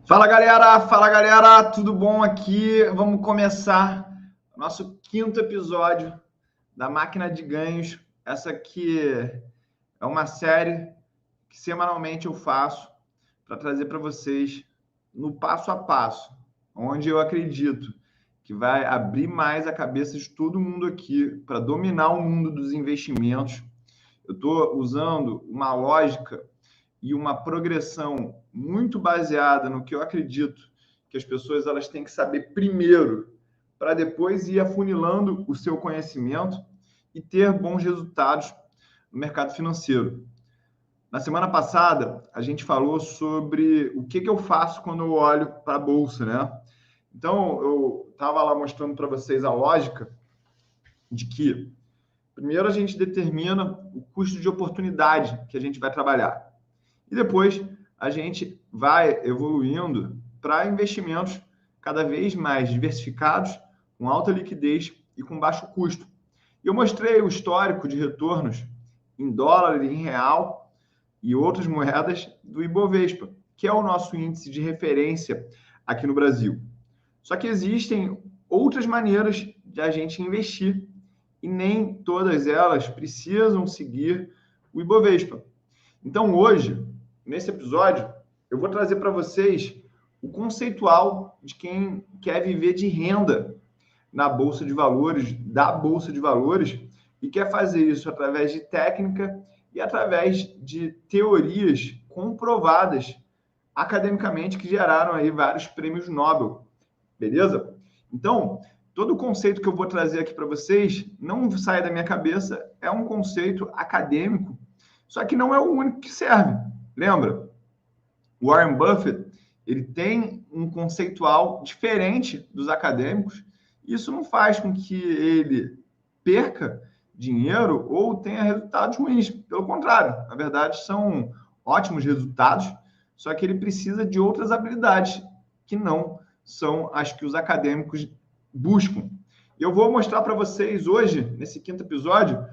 Fala galera, tudo bom aqui? Vamos começar o nosso quinto episódio da Máquina de Ganhos. Essa aqui é uma série que semanalmente eu faço para trazer para vocês no passo a passo, onde eu acredito que vai abrir mais a cabeça de todo mundo aqui para dominar o mundo dos investimentos. Eu estou usando uma lógica e uma progressão muito baseada no que eu acredito que as pessoas elas têm que saber primeiro, para depois ir afunilando o seu conhecimento e ter bons resultados no mercado financeiro. Na semana passada, a gente falou sobre o que eu faço quando eu olho para a bolsa, né? Então, eu estava lá mostrando para vocês a lógica de que, primeiro, a gente determina o custo de oportunidade que a gente vai trabalhar. E depois a gente vai evoluindo para investimentos cada vez mais diversificados, com alta liquidez e com baixo custo. E eu mostrei o histórico de retornos em dólar, em real e outras moedas do Ibovespa, que é o nosso índice de referência aqui no Brasil. Só que existem outras maneiras de a gente investir e nem todas elas precisam seguir o Ibovespa. Então, hoje, nesse episódio, eu vou trazer para vocês o conceitual de quem quer viver de renda na Bolsa de Valores, da Bolsa de Valores, e quer fazer isso através de técnica e através de teorias comprovadas academicamente que geraram aí vários prêmios Nobel, beleza? Então, todo o conceito que eu vou trazer aqui para vocês não sai da minha cabeça, é um conceito acadêmico, só que não é o único que serve. Lembra? Warren Buffett, ele tem um conceitual diferente dos acadêmicos. Isso não faz com que ele perca dinheiro ou tenha resultados ruins. Pelo contrário, na verdade, são ótimos resultados, só que ele precisa de outras habilidades que não são as que os acadêmicos buscam. Eu vou mostrar para vocês hoje, nesse quinto episódio,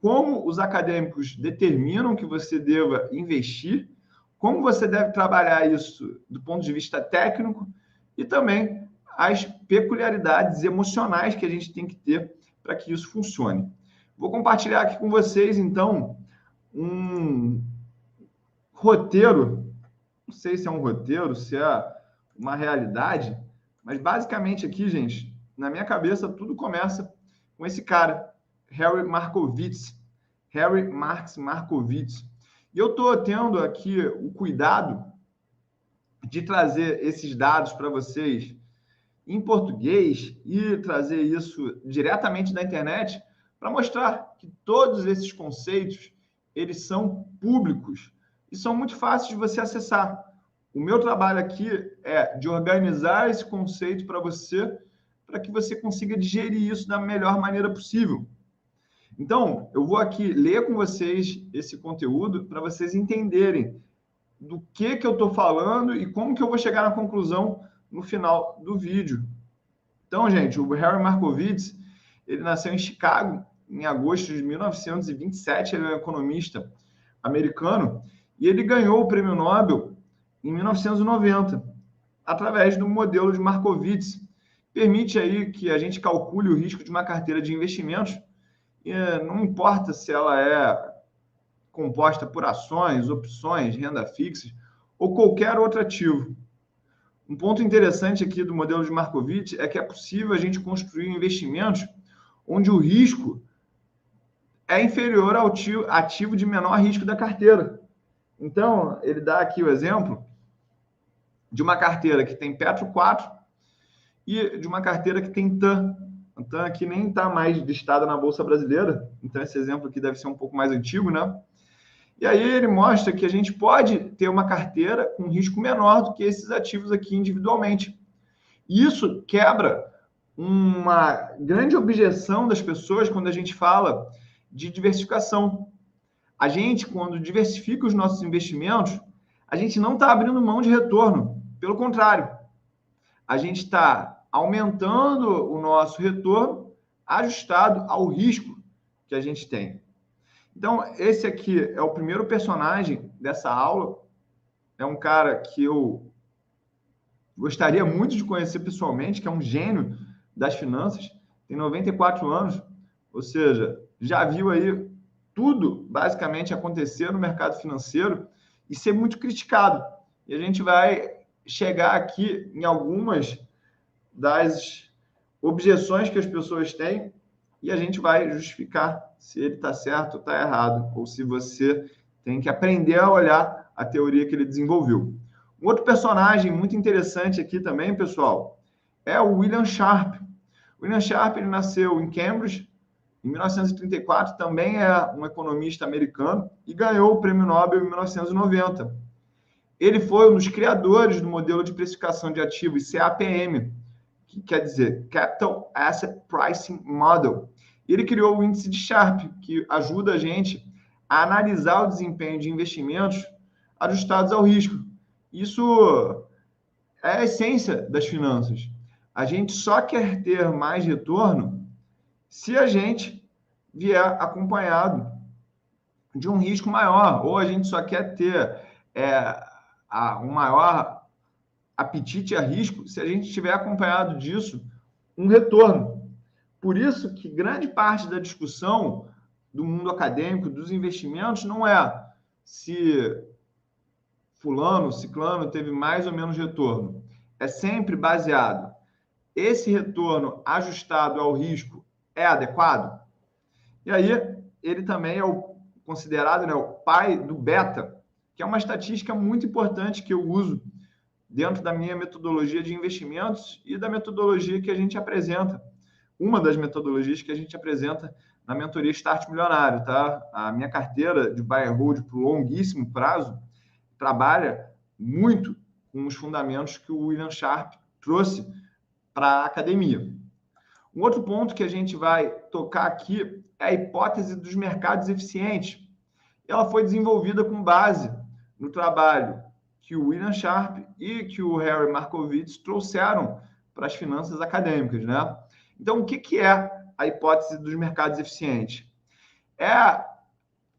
como os acadêmicos determinam que você deva investir, como você deve trabalhar isso do ponto de vista técnico e também as peculiaridades emocionais que a gente tem que ter para que isso funcione. Vou compartilhar aqui com vocês, então, um roteiro, não sei se é um roteiro, se é uma realidade, mas basicamente aqui, gente, na minha cabeça, tudo começa com esse cara, Harry Markowitz. Harry Marx Markowitz. E eu estou tendo aqui o cuidado de trazer esses dados para vocês em português e trazer isso diretamente da internet para mostrar que todos esses conceitos eles são públicos e são muito fáceis de você acessar. O meu trabalho aqui é de organizar esse conceito para que você consiga digerir isso da melhor maneira possível. Então, eu vou aqui ler com vocês esse conteúdo para vocês entenderem do que eu estou falando e como que eu vou chegar na conclusão no final do vídeo. Então, gente, o Harry Markowitz, ele nasceu em Chicago em agosto de 1927, ele é um economista americano, e ele ganhou o prêmio Nobel em 1990, através do modelo de Markowitz. Permite aí que a gente calcule o risco de uma carteira de investimentos, e não importa se ela é composta por ações, opções, renda fixa ou qualquer outro ativo. Um ponto interessante aqui do modelo de Markowitz é que é possível a gente construir investimentos onde o risco é inferior ao ativo de menor risco da carteira. Então, ele dá aqui o exemplo de uma carteira que tem Petro 4 e de uma carteira que tem TAM. A TAM aqui nem está mais listada na Bolsa Brasileira, então esse exemplo aqui deve ser um pouco mais antigo, né? E aí ele mostra que a gente pode ter uma carteira com risco menor do que esses ativos aqui individualmente. E isso quebra uma grande objeção das pessoas quando a gente fala de diversificação. A gente, quando diversifica os nossos investimentos, a gente não está abrindo mão de retorno. Pelo contrário, a gente está aumentando o nosso retorno ajustado ao risco que a gente tem. Então, esse aqui é o primeiro personagem dessa aula. É um cara que eu gostaria muito de conhecer pessoalmente, que é um gênio das finanças, tem 94 anos, ou seja, já viu aí tudo basicamente acontecer no mercado financeiro e ser muito criticado. E a gente vai chegar aqui em algumas das objeções que as pessoas têm e a gente vai justificar se ele está certo ou está errado, ou se você tem que aprender a olhar a teoria que ele desenvolveu. Um outro personagem muito interessante aqui também, pessoal, é o William Sharpe. O William Sharpe, ele nasceu em Cambridge em 1934, também é um economista americano e ganhou o Prêmio Nobel em 1990. Ele foi um dos criadores do modelo de precificação de ativos, CAPM, que quer dizer Capital Asset Pricing Model. Ele criou o índice de Sharpe, que ajuda a gente a analisar o desempenho de investimentos ajustados ao risco. Isso é a essência das finanças. A gente só quer ter mais retorno se a gente vier acompanhado de um risco maior, ou a gente só quer ter um maior apetite a risco se a gente tiver acompanhado disso um retorno. Por isso que grande parte da discussão do mundo acadêmico, dos investimentos, não é se fulano, ciclano teve mais ou menos retorno. É sempre baseado, esse retorno ajustado ao risco é adequado? E aí, ele também é considerado, né, o pai do beta, que é uma estatística muito importante que eu uso dentro da minha metodologia de investimentos e da metodologia que a gente apresenta. Uma das metodologias que a gente apresenta na mentoria Start Milionário, tá? A minha carteira de buy and hold para o longuíssimo prazo trabalha muito com os fundamentos que o William Sharpe trouxe para a academia. Um outro ponto que a gente vai tocar aqui é a hipótese dos mercados eficientes. Ela foi desenvolvida com base no trabalho que o William Sharpe e que o Harry Markowitz trouxeram para as finanças acadêmicas, né? Então, o que é a hipótese dos mercados eficientes? É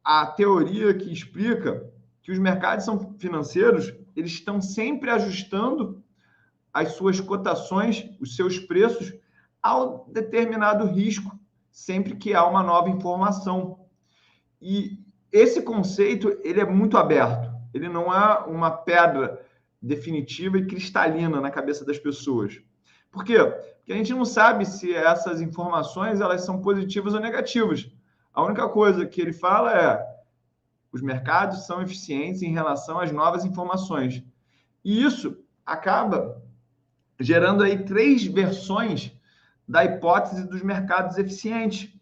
a teoria que explica que os mercados financeiros, eles estão sempre ajustando as suas cotações, os seus preços, ao determinado risco, sempre que há uma nova informação. E esse conceito, ele é muito aberto. Ele não é uma pedra definitiva e cristalina na cabeça das pessoas. Por quê? Porque a gente não sabe se essas informações elas são positivas ou negativas. A única coisa que ele fala é os mercados são eficientes em relação às novas informações. E isso acaba gerando aí 3 versões da hipótese dos mercados eficientes.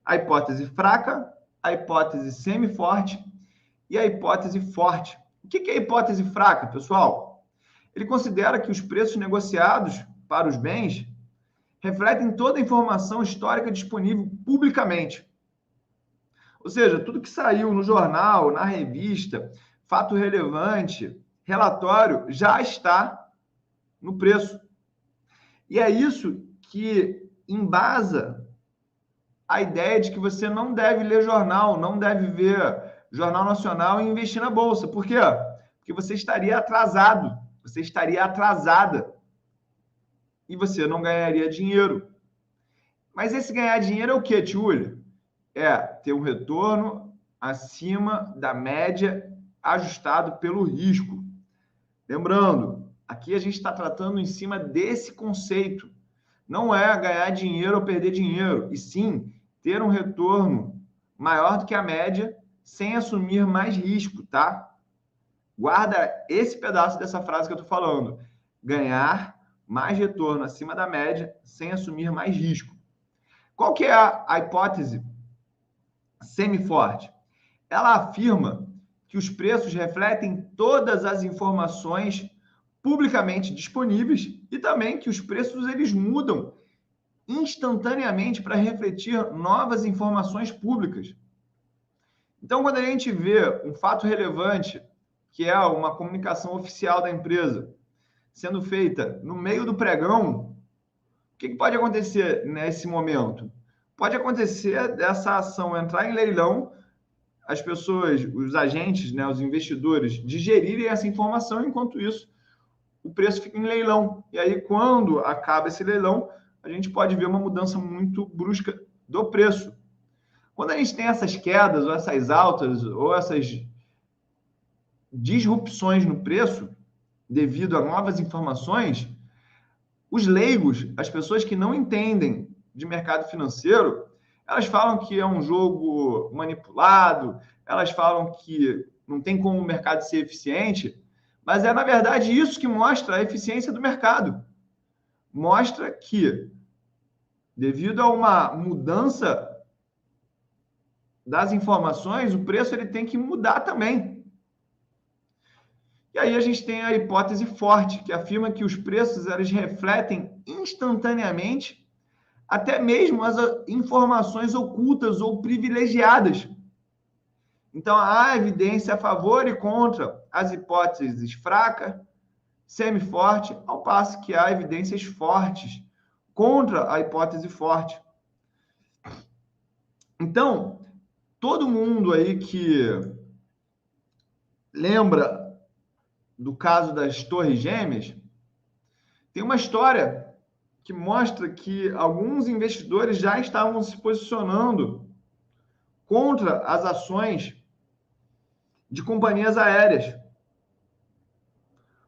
A hipótese fraca, a hipótese semi-forte e a hipótese forte. O que é a hipótese fraca, pessoal? Ele considera que os preços negociados para os bens refletem toda a informação histórica disponível publicamente. Ou seja, tudo que saiu no jornal, na revista, fato relevante, relatório, já está no preço. E é isso que embasa a ideia de que você não deve ler jornal, não deve ver Jornal Nacional e investir na Bolsa. Por quê? Porque você estaria atrasado, você estaria atrasada e você não ganharia dinheiro. Mas esse ganhar dinheiro é o quê, Tiúlio? É ter um retorno acima da média ajustado pelo risco. Lembrando, aqui a gente está tratando em cima desse conceito. Não é ganhar dinheiro ou perder dinheiro, e sim ter um retorno maior do que a média sem assumir mais risco, tá? Guarda esse pedaço dessa frase que eu estou falando. Ganhar mais retorno acima da média sem assumir mais risco. Qual que é a hipótese semi-forte? Ela afirma que os preços refletem todas as informações publicamente disponíveis e também que os preços eles mudam instantaneamente para refletir novas informações públicas. Então, quando a gente vê um fato relevante, que é uma comunicação oficial da empresa, sendo feita no meio do pregão, o que pode acontecer nesse momento? Pode acontecer dessa ação entrar em leilão, as pessoas, os agentes, né, os investidores, digerirem essa informação, enquanto isso, o preço fica em leilão. E aí, quando acaba esse leilão, a gente pode ver uma mudança muito brusca do preço. Quando a gente tem essas quedas, ou essas altas, ou essas disrupções no preço, devido a novas informações, os leigos, as pessoas que não entendem de mercado financeiro, elas falam que é um jogo manipulado, elas falam que não tem como o mercado ser eficiente, mas é, na verdade, isso que mostra a eficiência do mercado. Mostra que, devido a uma mudança das informações, o preço ele tem que mudar também. E aí a gente tem a hipótese forte, que afirma que os preços eles refletem instantaneamente até mesmo as informações ocultas ou privilegiadas. Então, há evidência a favor e contra as hipóteses fraca, semi-forte, ao passo que há evidências fortes contra a hipótese forte. Então, todo mundo aí que lembra do caso das Torres Gêmeas, tem uma história que mostra que alguns investidores já estavam se posicionando contra as ações de companhias aéreas.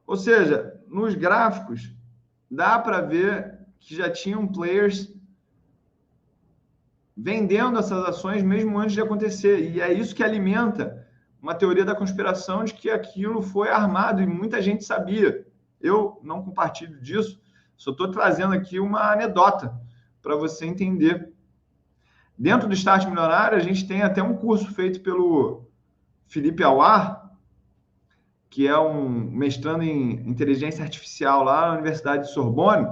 Ou seja, nos gráficos, dá para ver que já tinham players vendendo essas ações mesmo antes de acontecer. E é isso que alimenta uma teoria da conspiração de que aquilo foi armado e muita gente sabia. Eu não compartilho disso, só estou trazendo aqui uma anedota para você entender. Dentro do Start Milionário, a gente tem até um curso feito pelo Felipe Awar, que é um mestrando em inteligência artificial lá na Universidade de Sorbonne,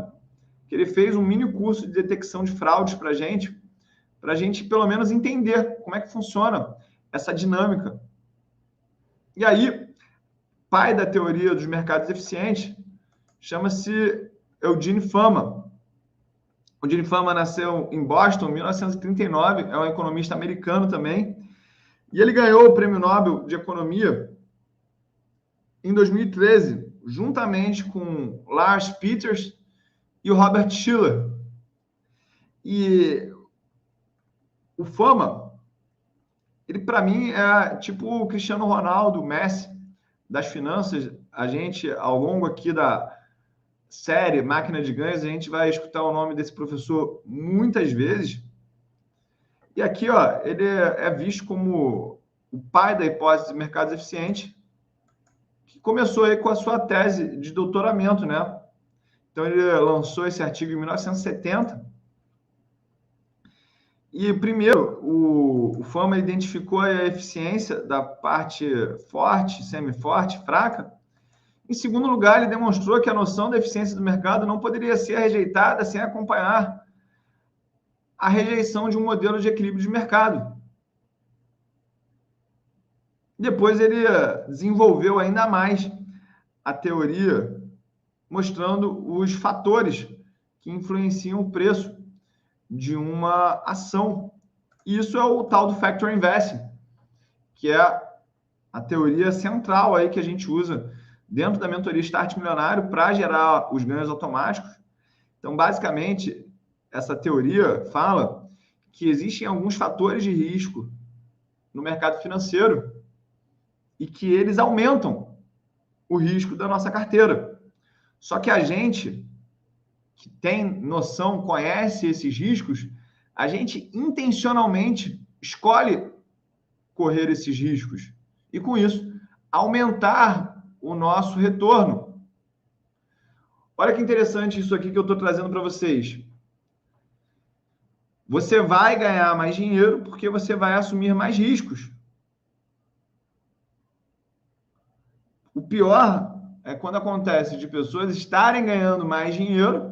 que ele fez um mini curso de detecção de fraudes para a gente pelo menos entender como é que funciona essa dinâmica. E aí, pai da teoria dos mercados eficientes, chama-se Eugene Fama. O Eugene Fama nasceu em Boston, em 1939, é um economista americano também, e ele ganhou o Prêmio Nobel de Economia em 2013, juntamente com Lars Peters e o Robert Shiller. E o Fama, ele para mim é tipo o Cristiano Ronaldo, o Messi das finanças. A gente, ao longo aqui da série Máquina de Ganhos, a gente vai escutar o nome desse professor muitas vezes. E aqui, ó, ele é visto como o pai da hipótese de mercados eficientes, que começou aí com a sua tese de doutoramento, né? Então, ele lançou esse artigo em 1970. E, primeiro, o Fama identificou a eficiência da parte forte, semi-forte, fraca. Em segundo lugar, ele demonstrou que a noção da eficiência do mercado não poderia ser rejeitada sem acompanhar a rejeição de um modelo de equilíbrio de mercado. Depois, ele desenvolveu ainda mais a teoria, mostrando os fatores que influenciam o preço de uma ação. Isso é o tal do Factor Investing, que é a teoria central aí que a gente usa dentro da mentoria Start Milionário para gerar os ganhos automáticos. Então, basicamente, essa teoria fala que existem alguns fatores de risco no mercado financeiro e que eles aumentam o risco da nossa carteira. Só que a gente que tem noção, conhece esses riscos, a gente intencionalmente escolhe correr esses riscos e, com isso, aumentar o nosso retorno. Olha que interessante isso aqui que eu estou trazendo para vocês. Você vai ganhar mais dinheiro porque você vai assumir mais riscos. O pior é quando acontece de pessoas estarem ganhando mais dinheiro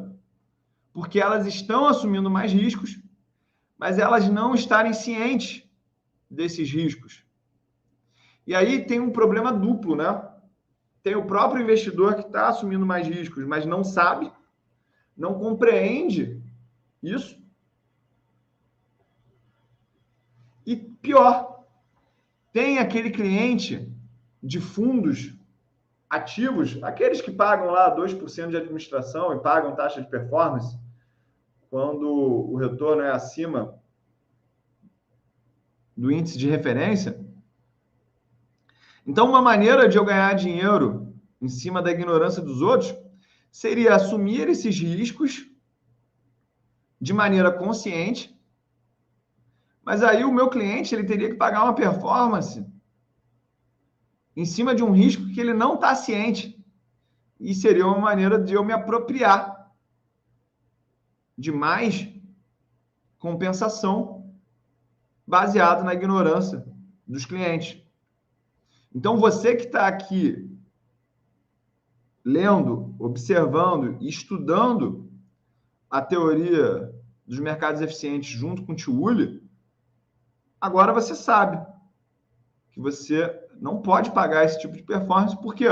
porque elas estão assumindo mais riscos, mas elas não estarem cientes desses riscos. E aí tem um problema duplo, né? Tem o próprio investidor que está assumindo mais riscos, mas não sabe, não compreende isso. E pior, tem aquele cliente de fundos ativos, aqueles que pagam lá 2% de administração e pagam taxa de performance, quando o retorno é acima do índice de referência. Então, uma maneira de eu ganhar dinheiro em cima da ignorância dos outros seria assumir esses riscos de maneira consciente, mas aí o meu cliente ele teria que pagar uma performance em cima de um risco que ele não está ciente. E seria uma maneira de eu me apropriar de mais compensação baseado na ignorância dos clientes. Então, você que está aqui lendo, observando e estudando a teoria dos mercados eficientes junto com o Tio Uli, agora você sabe que você não pode pagar esse tipo de performance. Por quê?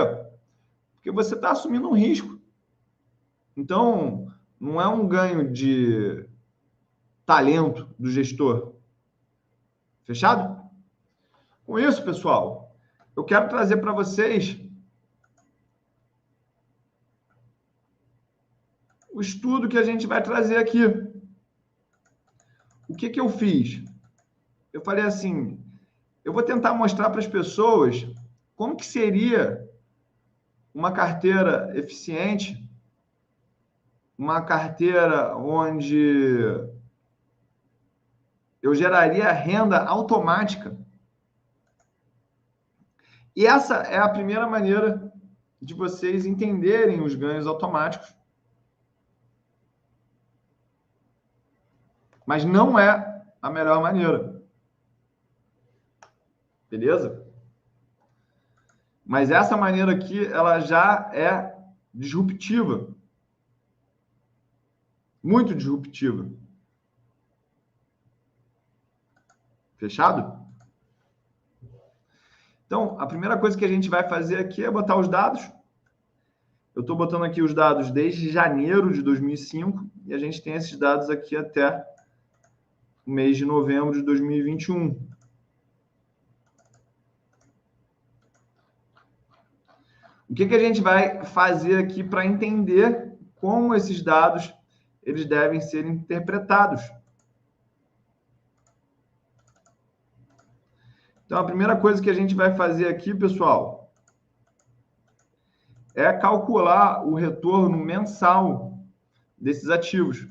Porque você está assumindo um risco. Então, não é um ganho de talento do gestor. Fechado? Com isso, pessoal, eu quero trazer para vocês o estudo que a gente vai trazer aqui. O que eu fiz? Eu falei assim, eu vou tentar mostrar para as pessoas como que seria uma carteira eficiente, uma carteira onde eu geraria renda automática. E essa é a primeira maneira de vocês entenderem os ganhos automáticos. Mas não é a melhor maneira. Beleza? Mas essa maneira aqui, ela já é disruptiva. Muito disruptiva. Fechado? Então, a primeira coisa que a gente vai fazer aqui é botar os dados. Eu estou botando aqui os dados desde janeiro de 2005 e a gente tem esses dados aqui até o mês de novembro de 2021. O que a gente vai fazer aqui para entender como esses dados eles devem ser interpretados? Então, a primeira coisa que a gente vai fazer aqui, pessoal, é calcular o retorno mensal desses ativos.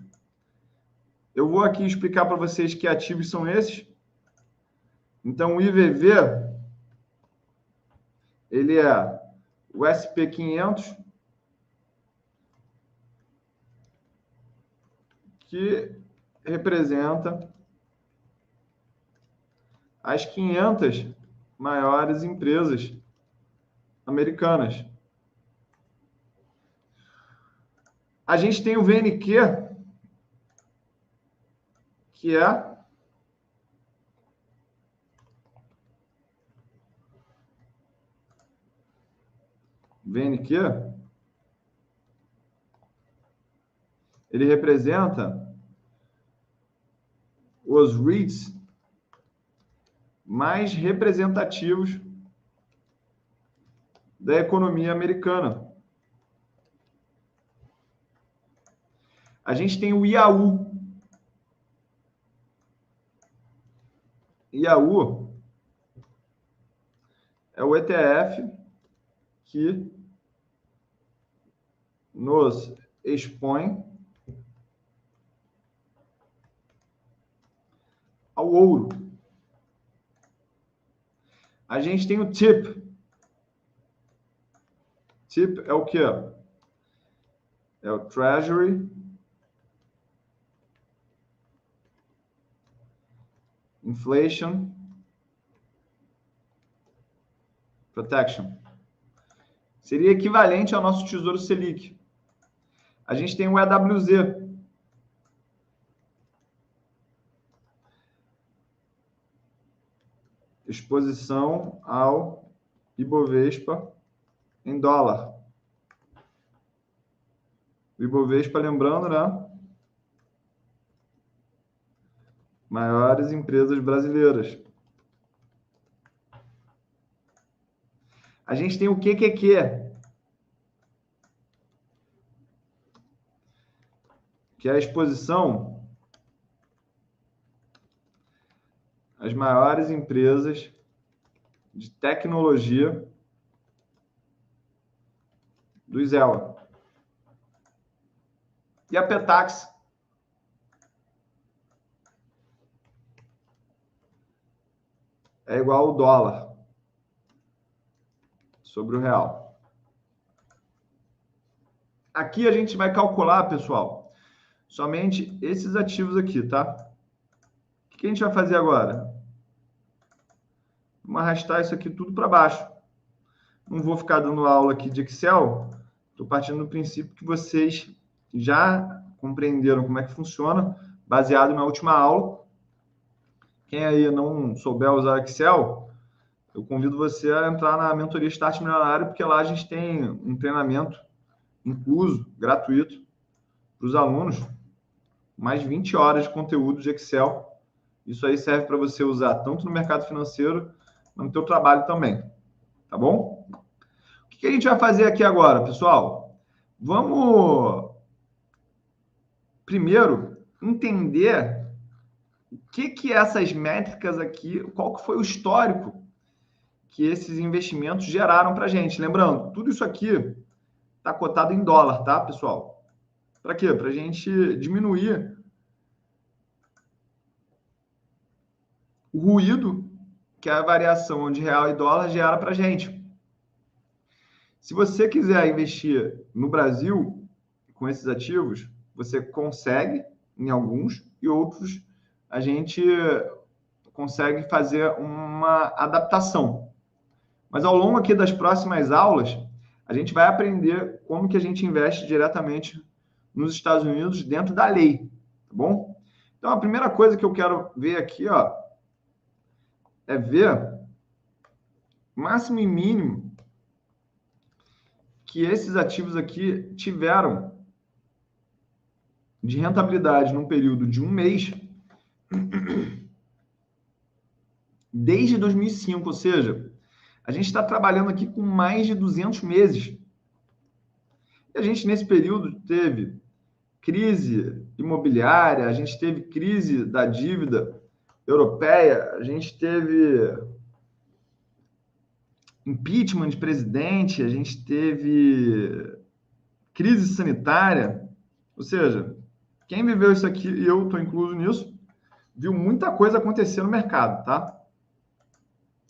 Eu vou aqui explicar para vocês que ativos são esses. Então, o IVV, ele é o SP500, que representa as 500 maiores empresas americanas. A gente tem o VNQ, que é VNQ, ele representa os REITs mais representativos da economia americana. A gente tem o IAU. IAU é o ETF que nos expõe ao ouro. A gente tem o TIP. TIP é o quê? É o Treasury Inflation Protection. Seria equivalente ao nosso Tesouro Selic. A gente tem o EWZ. Exposição ao Ibovespa em dólar. O Ibovespa, lembrando, né? Maiores empresas brasileiras. A gente tem o QQQ, que é a exposição às maiores empresas de tecnologia do ISELA. E a Petax é igual ao dólar sobre o real. Aqui a gente vai calcular, pessoal, somente esses ativos aqui, tá? O que a gente vai fazer agora? Vamos arrastar isso aqui tudo para baixo. Não vou ficar dando aula aqui de Excel. Estou partindo do princípio que vocês já compreenderam como é que funciona, baseado na última aula. Quem aí não souber usar Excel, eu convido você a entrar na mentoria Start Milionário, porque lá a gente tem um treinamento incluso, gratuito, para os alunos, mais 20 horas de conteúdo de Excel. Isso aí serve para você usar tanto no mercado financeiro, no teu trabalho também. Tá bom? O que a gente vai fazer aqui agora, pessoal? Vamos primeiro entender o que essas métricas aqui, qual que foi o histórico que esses investimentos geraram para a gente. Lembrando, tudo isso aqui está cotado em dólar, tá, pessoal? Para quê? Para a gente diminuir o ruído que a variação de real e dólar gera para a gente. Se você quiser investir no Brasil com esses ativos, você consegue em alguns e outros a gente consegue fazer uma adaptação. Mas ao longo aqui das próximas aulas, a gente vai aprender como que a gente investe diretamente nos Estados Unidos dentro da lei, tá bom? Então, a primeira coisa que eu quero ver aqui, ó, é ver máximo e mínimo que esses ativos aqui tiveram de rentabilidade num período de um mês desde 2005, ou seja, a gente está trabalhando aqui com mais de 200 meses. E a gente, nesse período, teve crise imobiliária, a gente teve crise da dívida europeia, a gente teve impeachment de presidente, a gente teve crise sanitária. Ou seja, quem viveu isso aqui, e eu estou incluso nisso, viu muita coisa acontecer no mercado, tá?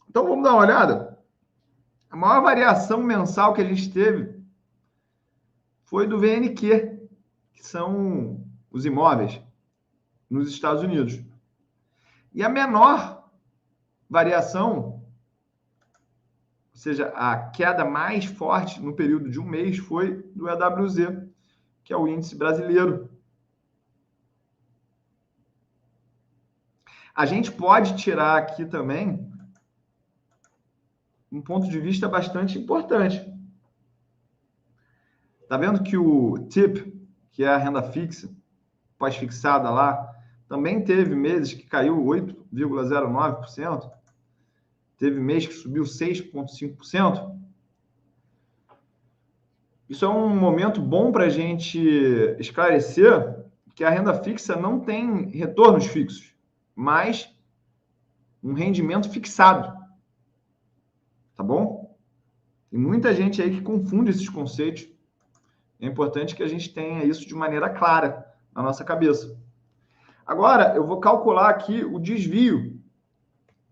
Então, vamos dar uma olhada. A maior variação mensal que a gente teve foi do VNQ, que são os imóveis nos Estados Unidos. E a menor variação, ou seja, a queda mais forte no período de um mês, foi do EWZ, que é o índice brasileiro. A gente pode tirar aqui também um ponto de vista bastante importante. Tá vendo que o TIP, que é a renda fixa, pós-fixada lá, também teve meses que caiu 8,09%, teve mês que subiu 6,5%. Isso é um momento bom para a gente esclarecer que a renda fixa não tem retornos fixos, mas um rendimento fixado. Tá bom? Tem muita gente aí que confunde esses conceitos. É importante que a gente tenha isso de maneira clara na nossa cabeça. Agora, eu vou calcular aqui o desvio,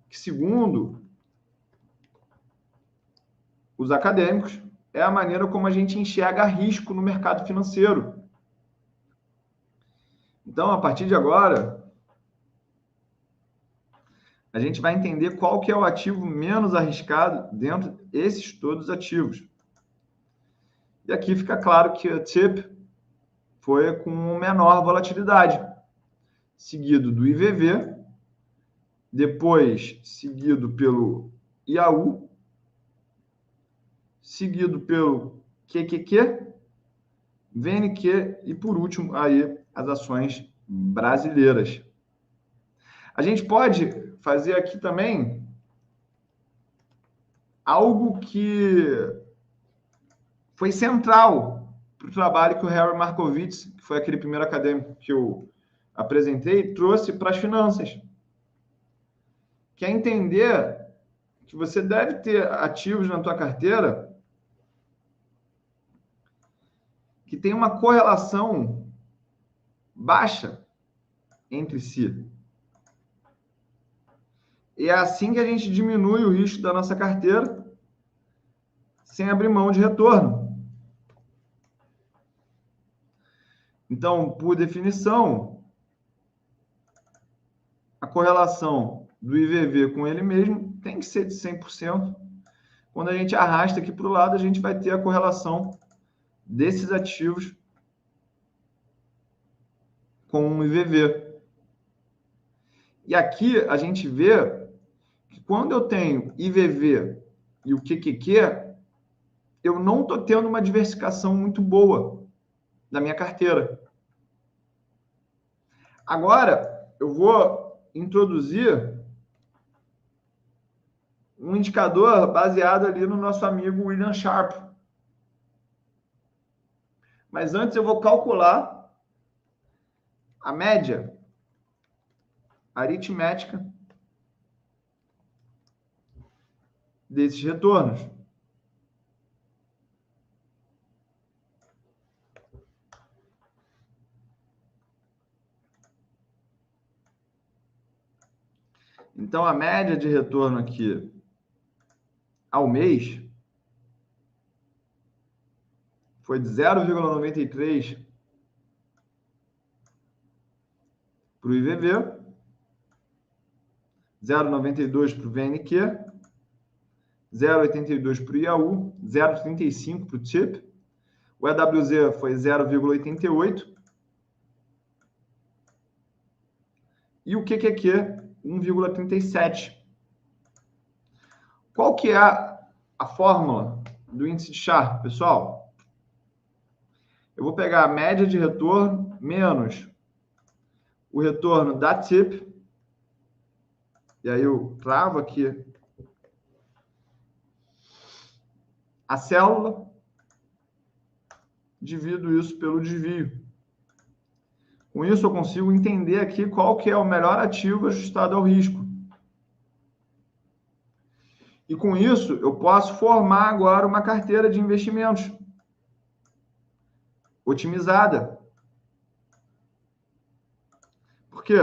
que segundo os acadêmicos, é a maneira como a gente enxerga risco no mercado financeiro. Então, a partir de agora, a gente vai entender qual que é o ativo menos arriscado dentro desses todos ativos. E aqui fica claro que a TIP foi com menor volatilidade, seguido do IVV, depois seguido pelo IAU, seguido pelo QQQ, VNQ e, por último, aí as ações brasileiras. A gente pode fazer aqui também algo que foi central para o trabalho que o Harry Markowitz, que foi aquele primeiro acadêmico que eu apresentei, trouxe para as finanças. Que é entender que você deve ter ativos na tua carteira que tem uma correlação baixa entre si. E é assim que a gente diminui o risco da nossa carteira sem abrir mão de retorno. Então, por definição, a correlação do IVV com ele mesmo tem que ser de 100%. Quando a gente arrasta aqui para o lado, a gente vai ter a correlação desses ativos com o IVV. E aqui a gente vê que quando eu tenho IVV e o QQQ, eu não estou tendo uma diversificação muito boa da minha carteira. Agora, eu vou introduzir um indicador baseado ali no nosso amigo William Sharpe. Mas antes eu vou calcular a média aritmética desses retornos. Então, a média de retorno aqui ao mês foi de 0,93 para o IVV, 0,92 para o VNQ, 0,82 para o IAU, 0,35 para o TIP, o EWZ foi 0,88 e o QQQ 1,37. Qual que é a fórmula do índice de Sharpe, pessoal? Eu vou pegar a média de retorno menos o retorno da TIP, e aí eu travo aqui a célula, divido isso pelo desvio. Com isso eu consigo entender aqui qual que é o melhor ativo ajustado ao risco. E com isso eu posso formar agora uma carteira de investimentos otimizada. Porque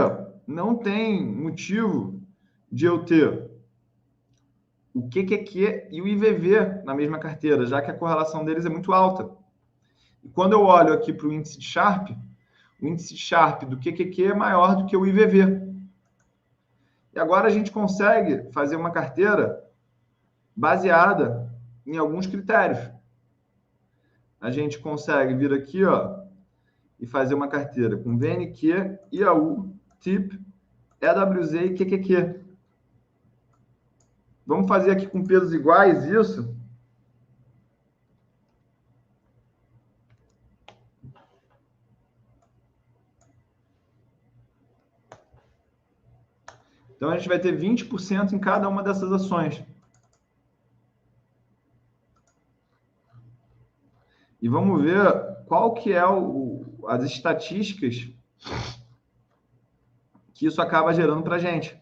não tem motivo de eu ter o QQQ e o IVV na mesma carteira, já que a correlação deles é muito alta. E quando eu olho aqui para o índice de Sharpe, o índice de Sharpe do QQQ é maior do que o IVV. E agora a gente consegue fazer uma carteira baseada em alguns critérios. A gente consegue vir aqui, ó, e fazer uma carteira com VNQ, IAU, TIP, EWZ e QQQ. Vamos fazer aqui com pesos iguais isso. Então, a gente vai ter 20% em cada uma dessas ações. E vamos ver qual que é as estatísticas que isso acaba gerando para a gente.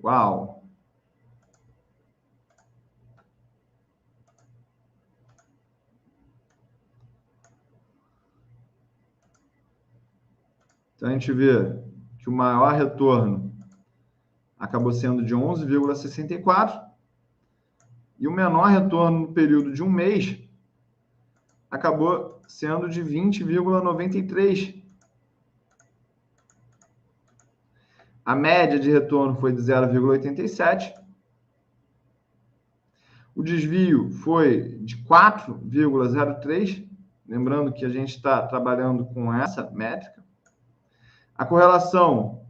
Uau! Então, a gente vê que o maior retorno acabou sendo de 11,64 e o menor retorno no período de um mês acabou sendo de 20,93. A média de retorno foi de 0,87. O desvio foi de 4,03. Lembrando que a gente está trabalhando com essa métrica. A correlação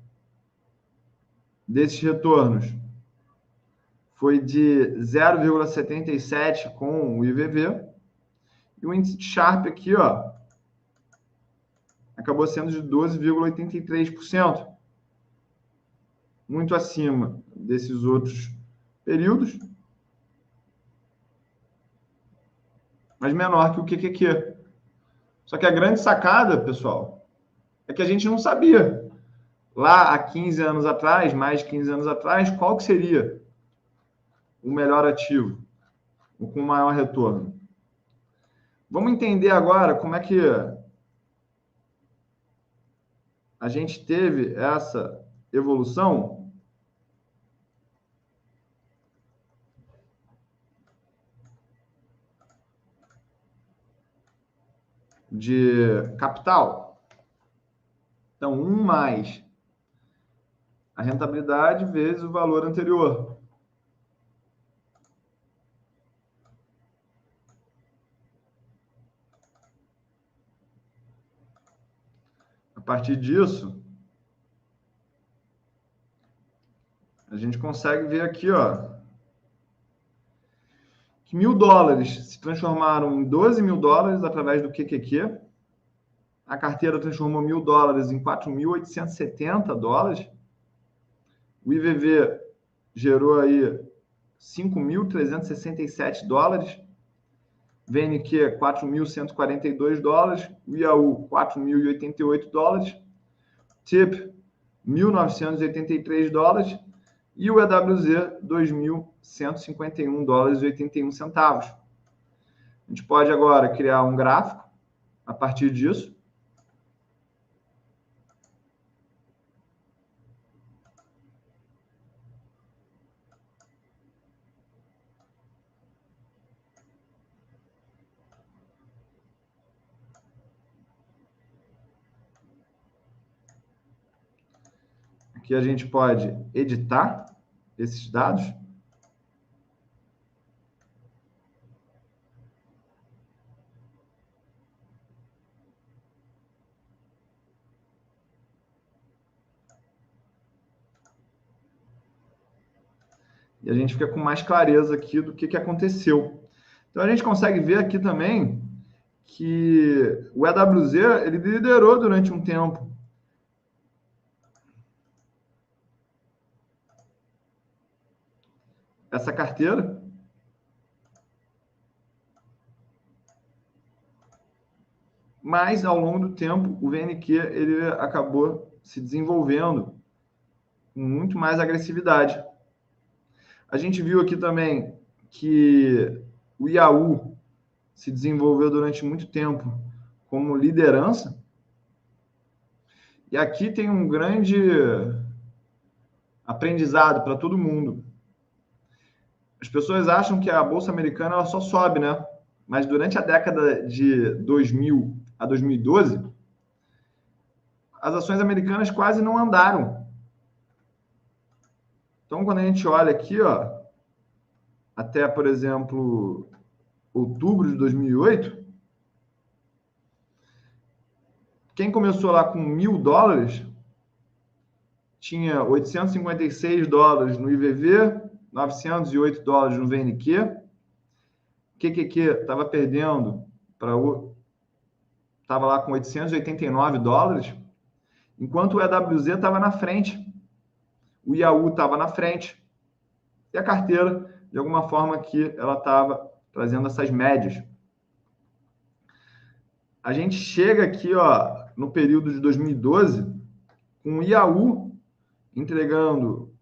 desses retornos foi de 0,77 com o IVV. E o índice de Sharpe aqui, ó, acabou sendo de 12,83%. muito acima desses outros períodos, mas menor que o QQQ. Só que a grande sacada, pessoal, é que a gente não sabia lá há 15 anos atrás, mais de 15 anos atrás, qual que seria o melhor ativo, o com maior retorno. Vamos entender agora como é que a gente teve essa evolução de capital. Então, 1 mais a rentabilidade vezes o valor anterior. A partir disso, a gente consegue ver aqui, ó, que $1.000 se transformaram em $12.000 através do QQQ. A carteira transformou $1.000 em $4.870. O IVV gerou aí $5.367. VNQ, $4.142. O IAU, $4.088. TIP, $1.983. E o EWZ, $2.151,81. A gente pode agora criar um gráfico a partir disso. Aqui a gente pode editar esses dados. E a gente fica com mais clareza aqui do que aconteceu. Então, a gente consegue ver aqui também que o EWZ ele liderou durante um tempo. Essa carteira. Mas, ao longo do tempo, o VNQ ele acabou se desenvolvendo com muito mais agressividade. A gente viu aqui também que o IAU se desenvolveu durante muito tempo como liderança. E aqui tem um grande aprendizado para todo mundo. As pessoas acham que a Bolsa Americana ela só sobe, né? Mas durante a década de 2000 a 2012, as ações americanas quase não andaram. Então, quando a gente olha aqui, ó, até, por exemplo, outubro de 2008, quem começou lá com $1.000 tinha $856 no IVV, $908 no VNQ. QQQ estava perdendo para o... Estava lá com $889, enquanto o EWZ estava na frente. O IAU estava na frente. E a carteira, de alguma forma, aqui, ela estava trazendo essas médias. A gente chega aqui, ó, no período de 2012, com o IAU entregando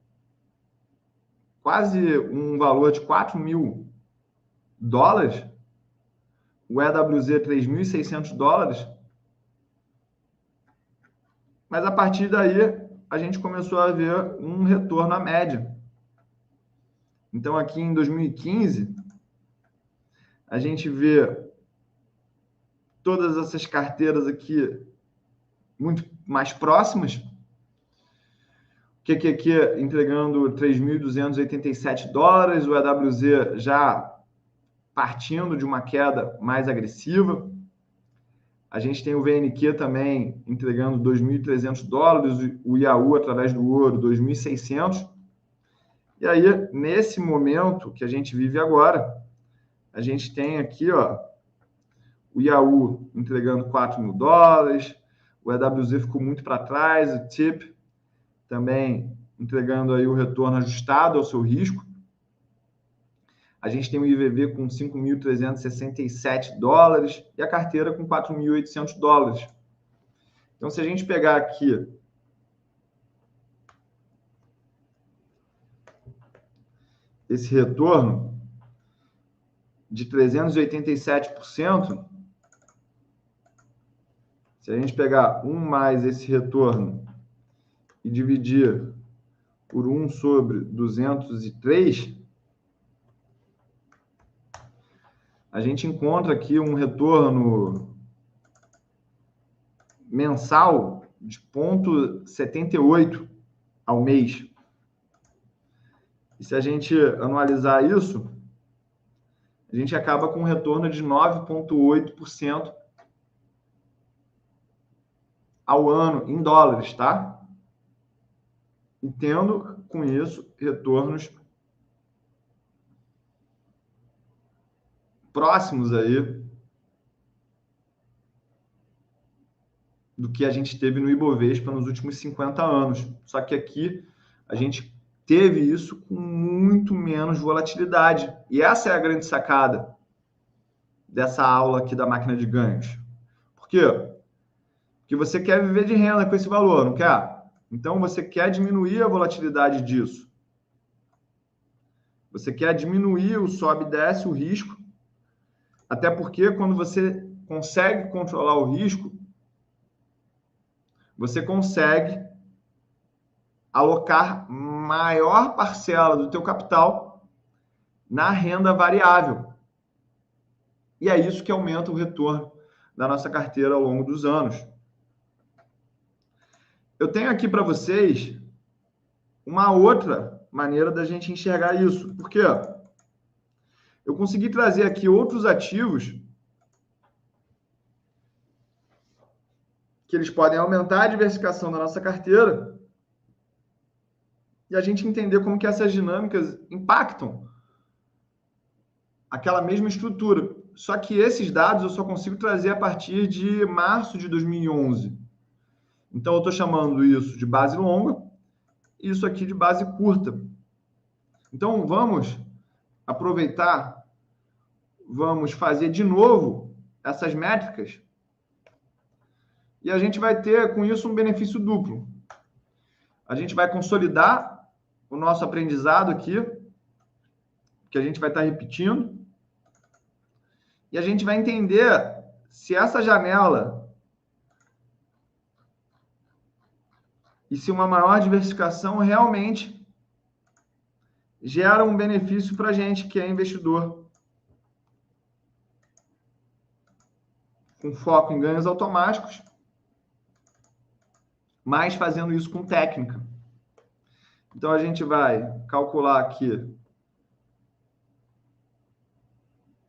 quase um valor de $4.000, o EWZ $3.600, mas a partir daí a gente começou a ver um retorno à média. Então, aqui em 2015, a gente vê todas essas carteiras aqui muito mais próximas. QQQ entregando $3.287, o EWZ já partindo de uma queda mais agressiva. A gente tem o VNQ também entregando $2.300, o IAU através do ouro $2.600. E aí, nesse momento que a gente vive agora, a gente tem aqui, ó, o IAU entregando $4.000, o EWZ ficou muito para trás, o TIP também entregando aí o retorno ajustado ao seu risco. A gente tem o IVV com 5.367 dólares e a carteira com 4.800 dólares. Então, se a gente pegar aqui esse retorno de 387%, se a gente pegar 1 mais esse retorno e dividir por 1 sobre 203, a gente encontra aqui um retorno mensal de 0,78 ao mês. E se a gente anualizar isso, a gente acaba com um retorno de 9,8% ao ano em dólares, tá? E tendo com isso retornos próximos aí do que a gente teve no Ibovespa nos últimos 50 anos. Só que aqui a gente teve isso com muito menos volatilidade. E essa é a grande sacada dessa aula aqui da máquina de ganhos. Por quê? Porque você quer viver de renda com esse valor, não quer? Então, você quer diminuir a volatilidade disso. Você quer diminuir o sobe e desce, o risco. Até porque, quando você consegue controlar o risco, você consegue alocar maior parcela do teu capital na renda variável. E é isso que aumenta o retorno da nossa carteira ao longo dos anos. Eu tenho aqui para vocês uma outra maneira da gente enxergar isso. Por quê? Eu consegui trazer aqui outros ativos que eles podem aumentar a diversificação da nossa carteira e a gente entender como que essas dinâmicas impactam aquela mesma estrutura. Só que esses dados eu só consigo trazer a partir de março de 2011. Então, eu estou chamando isso de base longa e isso aqui de base curta. Então, vamos aproveitar, vamos fazer de novo essas métricas e a gente vai ter, com isso, um benefício duplo. A gente vai consolidar o nosso aprendizado aqui, que a gente vai estar repetindo, e a gente vai entender se essa janela e se uma maior diversificação realmente gera um benefício para a gente que é investidor, com foco em ganhos automáticos, mas fazendo isso com técnica. Então, a gente vai calcular aqui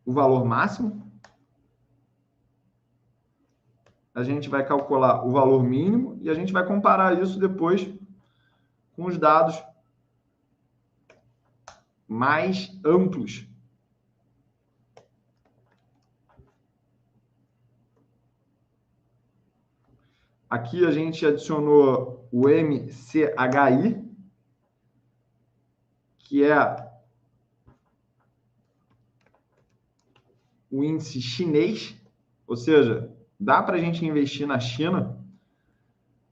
o valor máximo, a gente vai calcular o valor mínimo e a gente vai comparar isso depois com os dados mais amplos. Aqui a gente adicionou o MCHI, que é o índice chinês, ou seja, dá para a gente investir na China,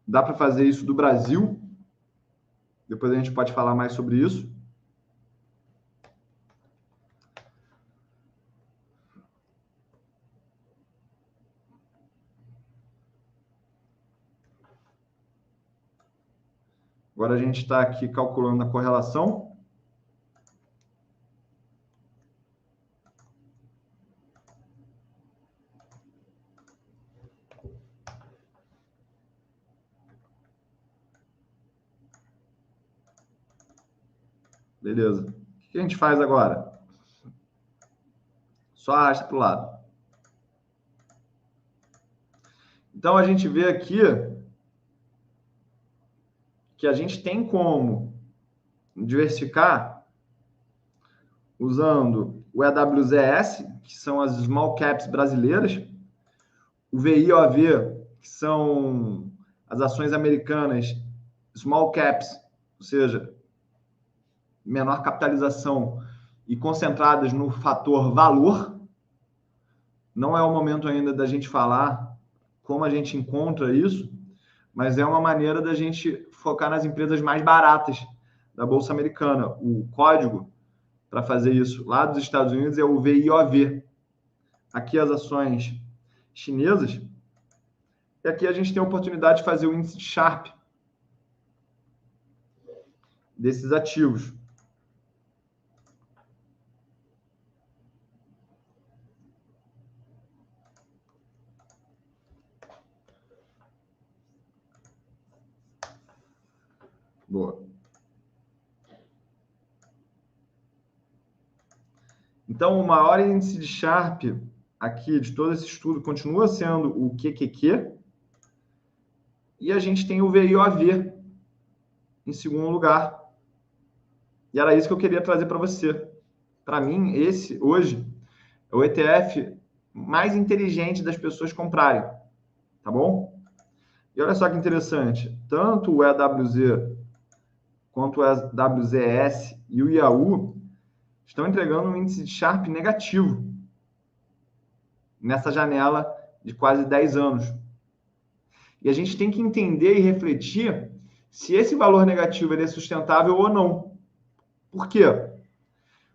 dá para fazer isso do Brasil, depois a gente pode falar mais sobre isso. Agora a gente está aqui calculando a correlação. Beleza. O que a gente faz agora? Só arrasta para o lado. Então, a gente vê aqui que a gente tem como diversificar usando o EWZS, que são as small caps brasileiras, o VIOV, que são as ações americanas small caps, ou seja, menor capitalização e concentradas no fator valor. Não é o momento ainda da gente falar como a gente encontra isso, mas é uma maneira da gente focar nas empresas mais baratas da Bolsa Americana. O código para fazer isso lá dos Estados Unidos é o VIOV. Aqui as ações chinesas. E aqui a gente tem a oportunidade de fazer o índice de Sharpe desses ativos. Boa. Então, o maior índice de Sharpe aqui de todo esse estudo continua sendo o QQQ. E a gente tem o VIOV em segundo lugar. E era isso que eu queria trazer para você. Para mim, esse, hoje, é o ETF mais inteligente das pessoas comprarem. Tá bom? E olha só que interessante. Tanto o EWZ quanto o EWZS e o IAU estão entregando um índice de Sharpe negativo nessa janela de quase 10 anos. E a gente tem que entender e refletir se esse valor negativo ele é sustentável ou não. Por quê?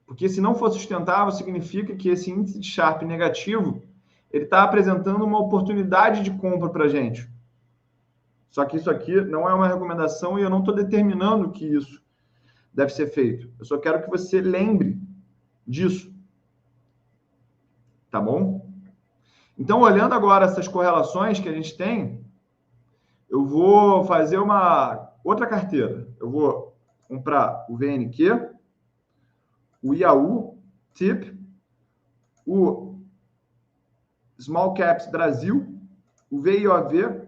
Porque se não for sustentável, significa que esse índice de Sharpe negativo ele está apresentando uma oportunidade de compra para a gente. Só que isso aqui não é uma recomendação e eu não estou determinando que isso deve ser feito. Eu só quero que você lembre disso. Tá bom? Então, olhando agora essas correlações que a gente tem, eu vou fazer uma outra carteira. Eu vou comprar o VNQ, o IAU, TIP, o Small Caps Brasil, o VIOV,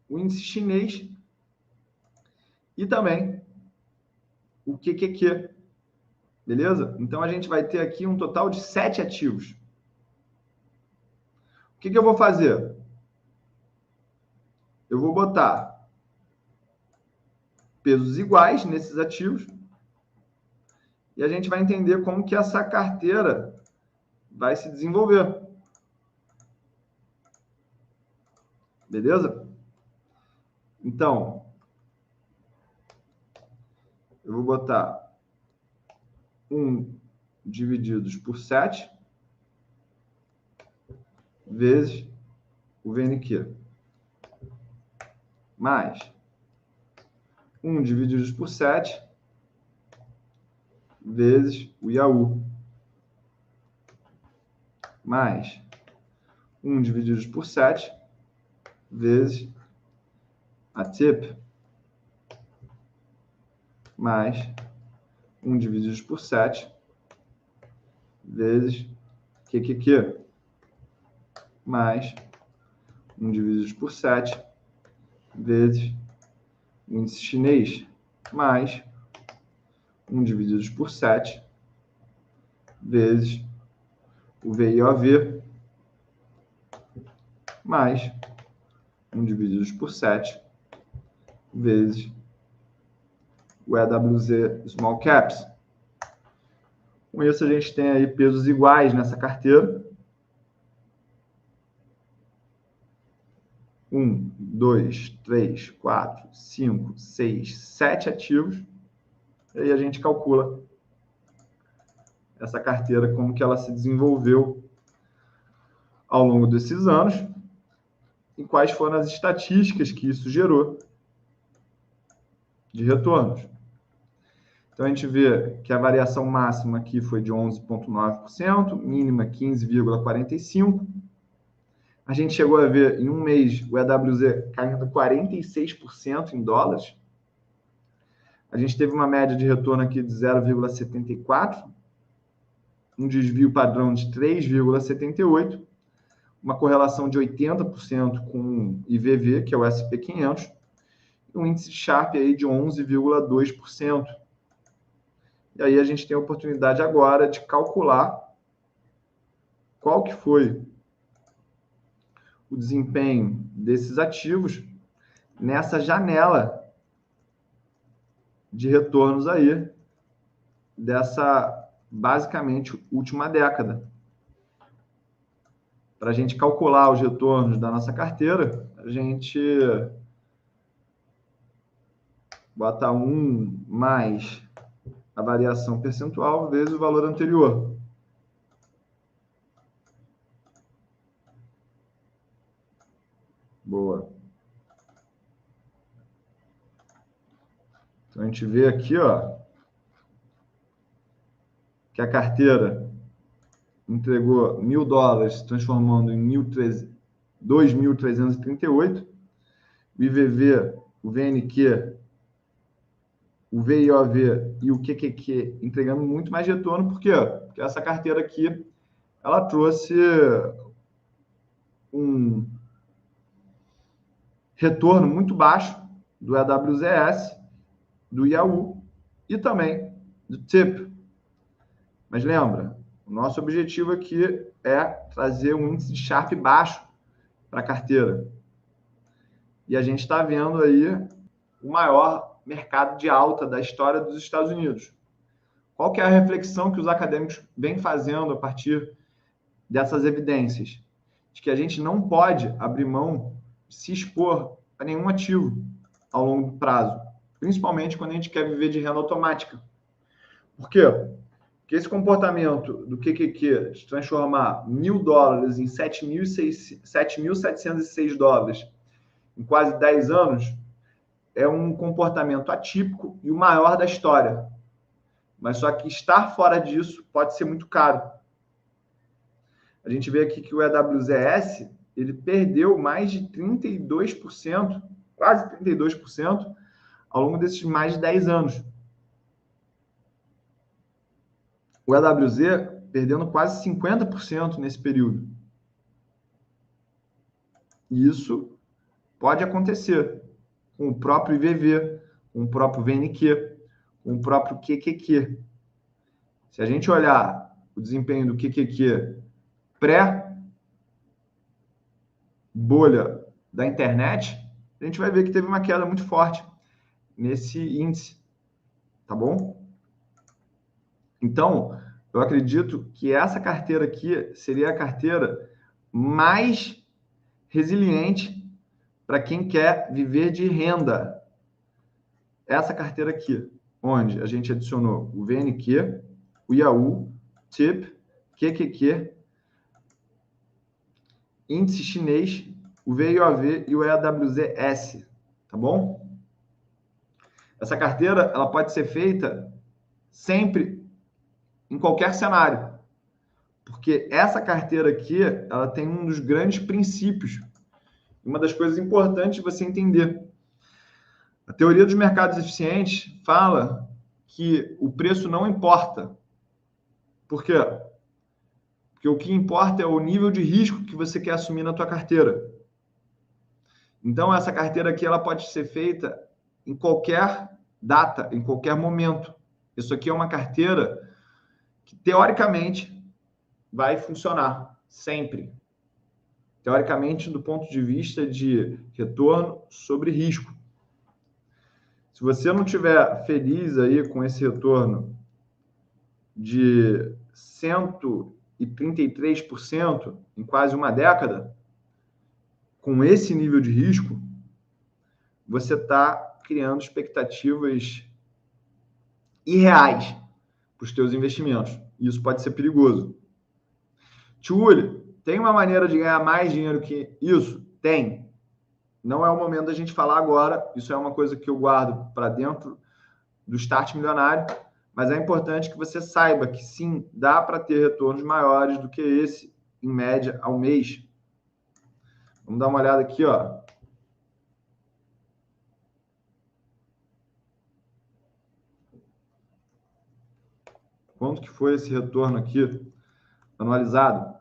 o índice chinês e também o QQQ. Beleza? Então, a gente vai ter aqui um total de 7 ativos. O que eu vou fazer? Eu vou botar pesos iguais nesses ativos e a gente vai entender como que essa carteira vai se desenvolver. Beleza? Então, eu vou botar 1 divididos por 7 vezes o VNQ. Mais 1 divididos por 7 vezes o IAU. Mais 1 divididos por 7 vezes a TIP. Mais 1 divididos por 7 vezes QQQ. Mais 1 divididos por 7 vezes o índice chinês. Mais 1 divididos por 7 vezes o VIOV. Mais 1 divididos por 7 vezes o EWZ Small Caps. Com isso, a gente tem aí pesos iguais nessa carteira. 1, 2, 3, 4, 5, 6, 7 ativos. E aí a gente calcula essa carteira, como que ela se desenvolveu ao longo desses anos e quais foram as estatísticas que isso gerou de retornos. Então, a gente vê que a variação máxima aqui foi de 11,9%, mínima 15,45%. A gente chegou a ver em um mês o EWZ caindo 46% em dólares. A gente teve uma média de retorno aqui de 0,74%, um desvio padrão de 3,78%, uma correlação de 80% com o IVV, que é o SP500, e um índice de Sharpe aí de 11,2%. E aí a gente tem a oportunidade agora de calcular qual que foi o desempenho desses ativos nessa janela de retornos aí dessa, basicamente, última década. Para a gente calcular os retornos da nossa carteira, a gente bota 1 mais a variação percentual vezes o valor anterior. Boa. Então, a gente vê aqui, ó, que a carteira entregou $1.000, transformando em 2.338. O IVV, o VNQ, o VIOV e o QQQ entregando muito mais retorno. Por quê? Porque essa carteira aqui, ela trouxe um retorno muito baixo do EWZS, do IAU e também do TIP. Mas lembra, o nosso objetivo aqui é trazer um índice de Sharpe baixo para a carteira. E a gente está vendo aí o maior mercado de alta da história dos Estados Unidos. Qual que é a reflexão que os acadêmicos vêm fazendo a partir dessas evidências? De que a gente não pode abrir mão de se expor a nenhum ativo ao longo prazo, principalmente quando a gente quer viver de renda automática. Por quê? Porque esse comportamento do QQQ de transformar $1.000 em 7.706 dólares em quase 10 anos é um comportamento atípico e o maior da história. Mas só que estar fora disso pode ser muito caro. A gente vê aqui que o EWZS ele perdeu mais de 32%, quase 32%, ao longo desses mais de 10 anos. O EWZ perdendo quase 50% nesse período. E isso pode acontecer com o próprio IVV, com o próprio VNQ, com o próprio QQQ. Se a gente olhar o desempenho do QQQ pré-bolha da internet, a gente vai ver que teve uma queda muito forte nesse índice, tá bom? Então, eu acredito que essa carteira aqui seria a carteira mais resiliente para quem quer viver de renda. Essa carteira aqui, onde a gente adicionou o VNQ, o IAU, TIP, QQQ, índice chinês, o VIOV e o EWZS, tá bom? Essa carteira, ela pode ser feita sempre, em qualquer cenário, porque essa carteira aqui, ela tem um dos grandes princípios, uma das coisas importantes de você entender. A teoria dos mercados eficientes fala que o preço não importa. Por quê? Porque o que importa é o nível de risco que você quer assumir na tua carteira. Então, essa carteira aqui ela pode ser feita em qualquer data, em qualquer momento. Isso aqui é uma carteira que, teoricamente, vai funcionar sempre. Teoricamente, do ponto de vista de retorno sobre risco. Se você não estiver feliz aí com esse retorno de 133% em quase uma década, com esse nível de risco, você está criando expectativas irreais para os teus investimentos. E isso pode ser perigoso. Tchuli, tem uma maneira de ganhar mais dinheiro que isso? Tem. Não é o momento da gente falar agora. Isso é uma coisa que eu guardo para dentro do Start Milionário. Mas é importante que você saiba que sim, dá para ter retornos maiores do que esse, em média, ao mês. Vamos dar uma olhada aqui, ó. Quanto que foi esse retorno aqui, anualizado?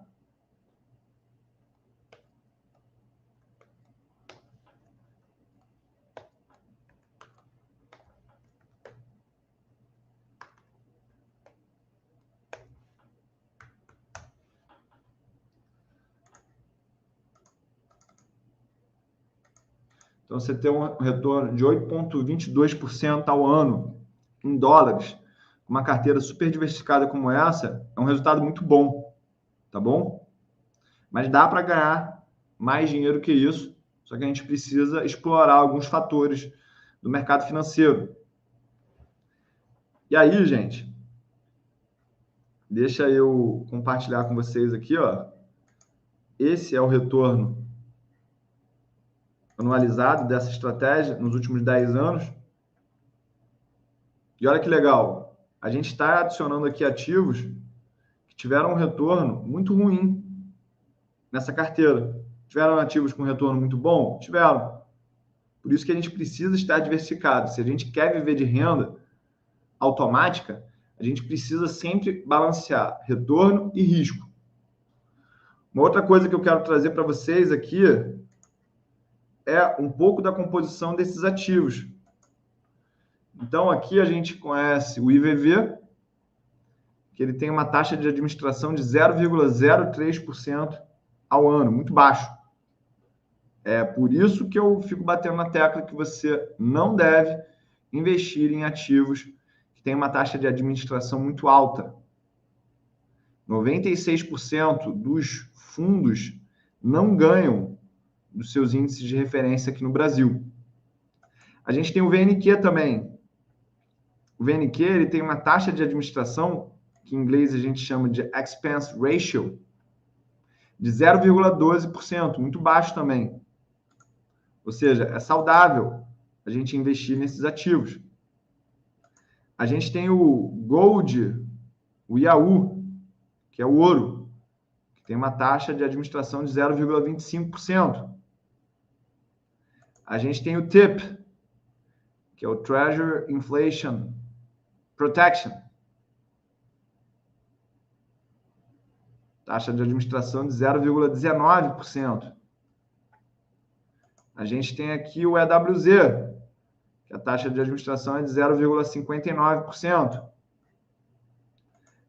Então, você ter um retorno de 8,22% ao ano em dólares, uma carteira super diversificada como essa, é um resultado muito bom, tá bom? Mas dá para ganhar mais dinheiro que isso, só que a gente precisa explorar alguns fatores do mercado financeiro. E aí, gente, deixa eu compartilhar com vocês aqui, ó. Esse é o retorno anualizado dessa estratégia nos últimos 10 anos. E olha que legal, a gente está adicionando aqui ativos que tiveram um retorno muito ruim nessa carteira. Tiveram ativos com retorno muito bom? Tiveram. Por isso que a gente precisa estar diversificado. Se a gente quer viver de renda automática, a gente precisa sempre balancear retorno e risco. Uma outra coisa que eu quero trazer para vocês aqui é um pouco da composição desses ativos. Então, aqui a gente conhece o IVV, que ele tem uma taxa de administração de 0,03% ao ano, muito baixo. É por isso que eu fico batendo na tecla que você não deve investir em ativos que têm uma taxa de administração muito alta. 96% dos fundos não ganham dos seus índices de referência aqui no Brasil. A gente tem o VNQ também. O VNQ ele tem uma taxa de administração, que em inglês a gente chama de expense ratio, de 0,12%, muito baixo também. Ou seja, é saudável a gente investir nesses ativos. A gente tem o Gold, o IAU, que é o ouro, que tem uma taxa de administração de 0,25%. A gente tem o TIP, que é o Treasury Inflation Protection. Taxa de administração de 0,19%. A gente tem aqui o EWZ, que a taxa de administração é de 0,59%.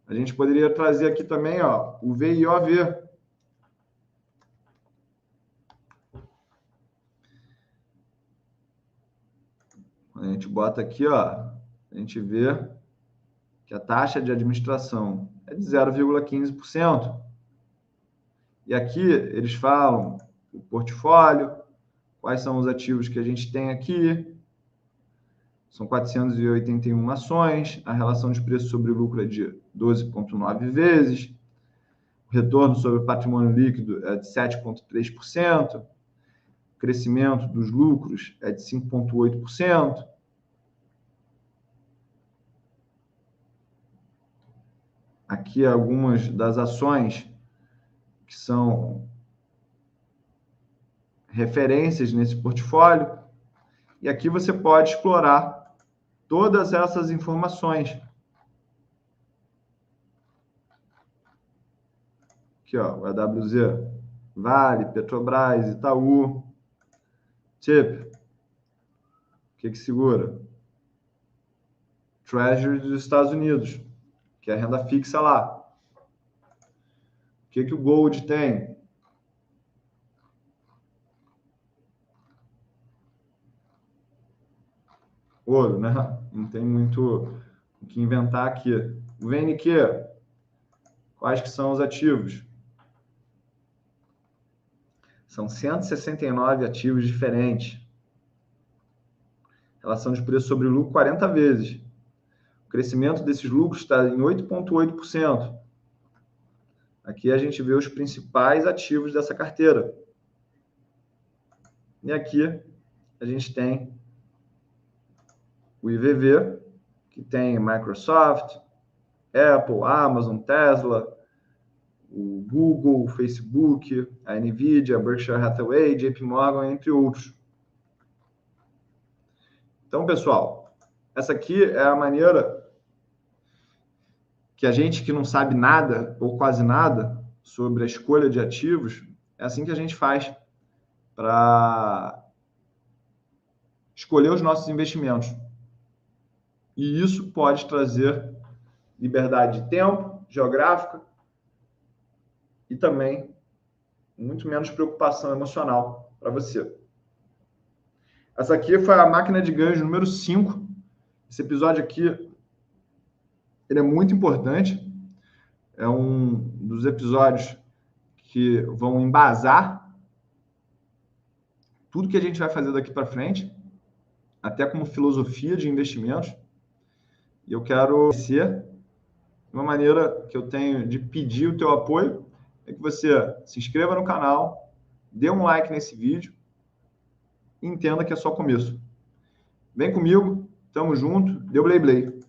A gente poderia trazer aqui também, ó, o VIOV. Quando a gente bota aqui, ó, a gente vê que a taxa de administração é de 0,15%. E aqui eles falam o portfólio, quais são os ativos que a gente tem aqui. São 481 ações, a relação de preço sobre lucro é de 12,9 vezes, o retorno sobre o patrimônio líquido é de 7,3%, o crescimento dos lucros é de 5,8%. Aqui algumas das ações que são referências nesse portfólio. E aqui você pode explorar todas essas informações. Aqui, ó, o EWZ, Vale, Petrobras, Itaú, TIP. O que segura? Treasury dos Estados Unidos, que é a renda fixa lá. O que o Gold tem? Ouro, né? Não tem muito o que inventar aqui. O VNQ, quais que são os ativos? São 169 ativos diferentes. Relação de preço sobre lucro 40 vezes. O crescimento desses lucros está em 8,8%. Aqui a gente vê os principais ativos dessa carteira. E aqui a gente tem o IVV, que tem Microsoft, Apple, Amazon, Tesla, o Google, o Facebook, a Nvidia, a Berkshire Hathaway, JP Morgan, entre outros. Então, pessoal, essa aqui é a maneira que a gente que não sabe nada ou quase nada sobre a escolha de ativos, é assim que a gente faz para escolher os nossos investimentos. E isso pode trazer liberdade de tempo, geográfica e também muito menos preocupação emocional para você. Essa aqui foi a máquina de ganhos número 5. Esse episódio aqui, ele é muito importante. É um dos episódios que vão embasar tudo que a gente vai fazer daqui para frente, até como filosofia de investimentos. E eu quero ser uma maneira que eu tenho de pedir o teu apoio é que você se inscreva no canal, dê um like nesse vídeo e entenda que é só começo. Vem comigo, tamo junto, deu blay blay.